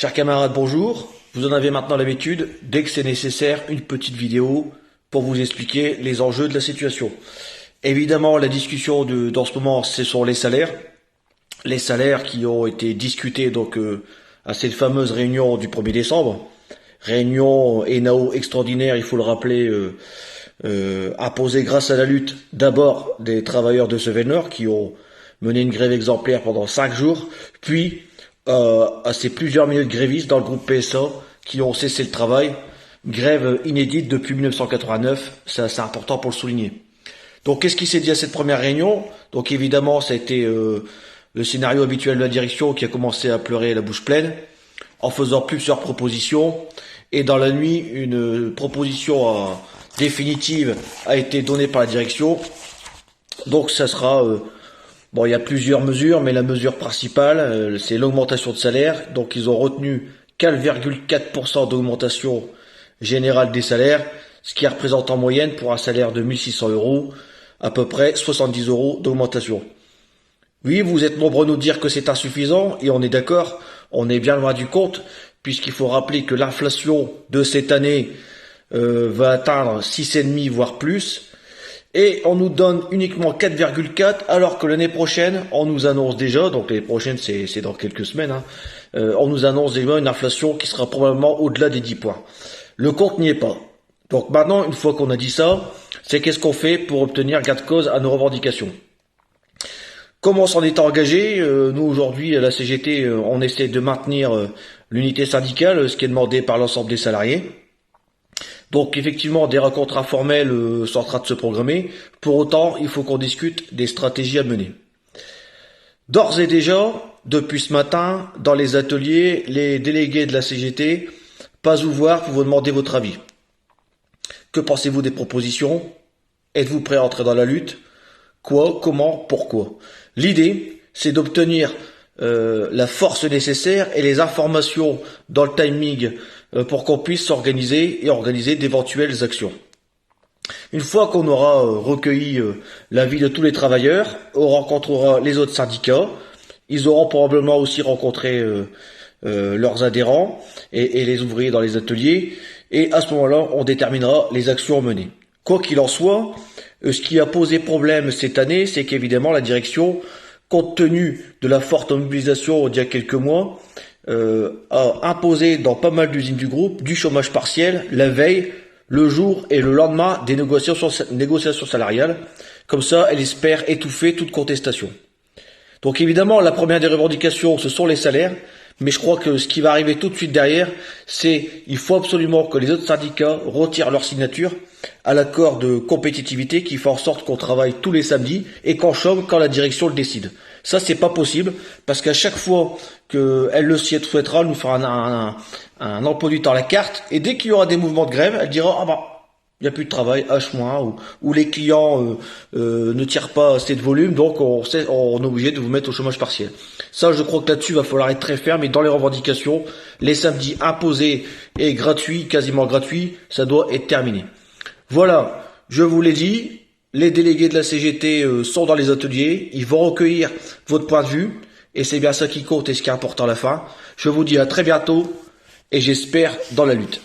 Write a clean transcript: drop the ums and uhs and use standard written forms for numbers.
Chers camarades, bonjour. Vous en avez maintenant l'habitude, dès que c'est nécessaire, une petite vidéo pour vous expliquer les enjeux de la situation. Évidemment, la discussion dans ce moment, ce sont les salaires. Les salaires qui ont été discutés à cette fameuse réunion du 1er décembre. Réunion ENAO extraordinaire, il faut le rappeler, imposée grâce à la lutte d'abord des travailleurs de Sevenor qui ont mené une grève exemplaire pendant 5 jours, puis à ces plusieurs milliers de grévistes dans le groupe PSA qui ont cessé le travail. Grève inédite depuis 1989, c'est important pour le souligner. Donc qu'est-ce qui s'est dit à cette première réunion? Donc évidemment ça a été le scénario habituel de la direction qui a commencé à pleurer la bouche pleine en faisant plusieurs propositions, et dans la nuit une proposition définitive a été donnée par la direction. Donc ça sera bon, il y a plusieurs mesures, mais la mesure principale, c'est l'augmentation de salaire. Donc ils ont retenu 4,4% d'augmentation générale des salaires, ce qui représente en moyenne pour un salaire de 1600 euros, à peu près 70 euros d'augmentation. Oui, vous êtes nombreux à nous dire que c'est insuffisant, et on est d'accord, on est bien loin du compte, puisqu'il faut rappeler que l'inflation de cette année va atteindre 6,5 voire plus. Et on nous donne uniquement 4,4 alors que l'année prochaine, on nous annonce déjà, donc l'année prochaine c'est dans quelques semaines, on nous annonce déjà une inflation qui sera probablement au-delà des 10 points. Le compte n'y est pas. Donc maintenant, une fois qu'on a dit ça, c'est qu'est-ce qu'on fait pour obtenir gain de cause à nos revendications. Comment on s'en est engagé? Nous aujourd'hui à la CGT, on essaie de maintenir l'unité syndicale, ce qui est demandé par l'ensemble des salariés. Donc effectivement, des rencontres informelles sont en train de se programmer. Pour autant, il faut qu'on discute des stratégies à mener. D'ores et déjà, depuis ce matin, dans les ateliers, les délégués de la CGT passent vous voir pour vous demander votre avis. Que pensez-vous des propositions? Êtes-vous prêt à entrer dans la lutte? Quoi, comment, pourquoi? L'idée, c'est d'obtenir la force nécessaire et les informations dans le timing pour qu'on puisse s'organiser et organiser d'éventuelles actions. Une fois qu'on aura recueilli l'avis de tous les travailleurs, on rencontrera les autres syndicats. Ils auront probablement aussi rencontré leurs adhérents et les ouvriers dans les ateliers. Et à ce moment-là, on déterminera les actions à mener. Quoi qu'il en soit, ce qui a posé problème cette année, c'est qu'évidemment la direction, compte tenu de la forte mobilisation d'il y a quelques mois, a imposé dans pas mal d'usines du groupe du chômage partiel la veille, le jour et le lendemain des négociations salariales. Comme ça, elle espère étouffer toute contestation. Donc évidemment, la première des revendications, ce sont les salaires, mais je crois que ce qui va arriver tout de suite derrière, c'est il faut absolument que les autres syndicats retirent leur signature à l'accord de compétitivité qui fait en sorte qu'on travaille tous les samedis et qu'on chôme quand la direction le décide. Ça, c'est pas possible, parce qu'à chaque fois qu'elle le souhaitera, elle nous fera un emploi du temps à la carte, et dès qu'il y aura des mouvements de grève, elle dira, ah bah, il n'y a plus de travail, H-, ou les clients ne tirent pas assez de volume, donc on est obligé de vous mettre au chômage partiel. Ça, je crois que là-dessus, il va falloir être très ferme, et dans les revendications, les samedis imposés et gratuits, quasiment gratuits, ça doit être terminé. Voilà, je vous l'ai dit, les délégués de la CGT sont dans les ateliers, ils vont recueillir votre point de vue, et c'est bien ça qui compte et ce qui est important à la fin. Je vous dis à très bientôt, et j'espère dans la lutte.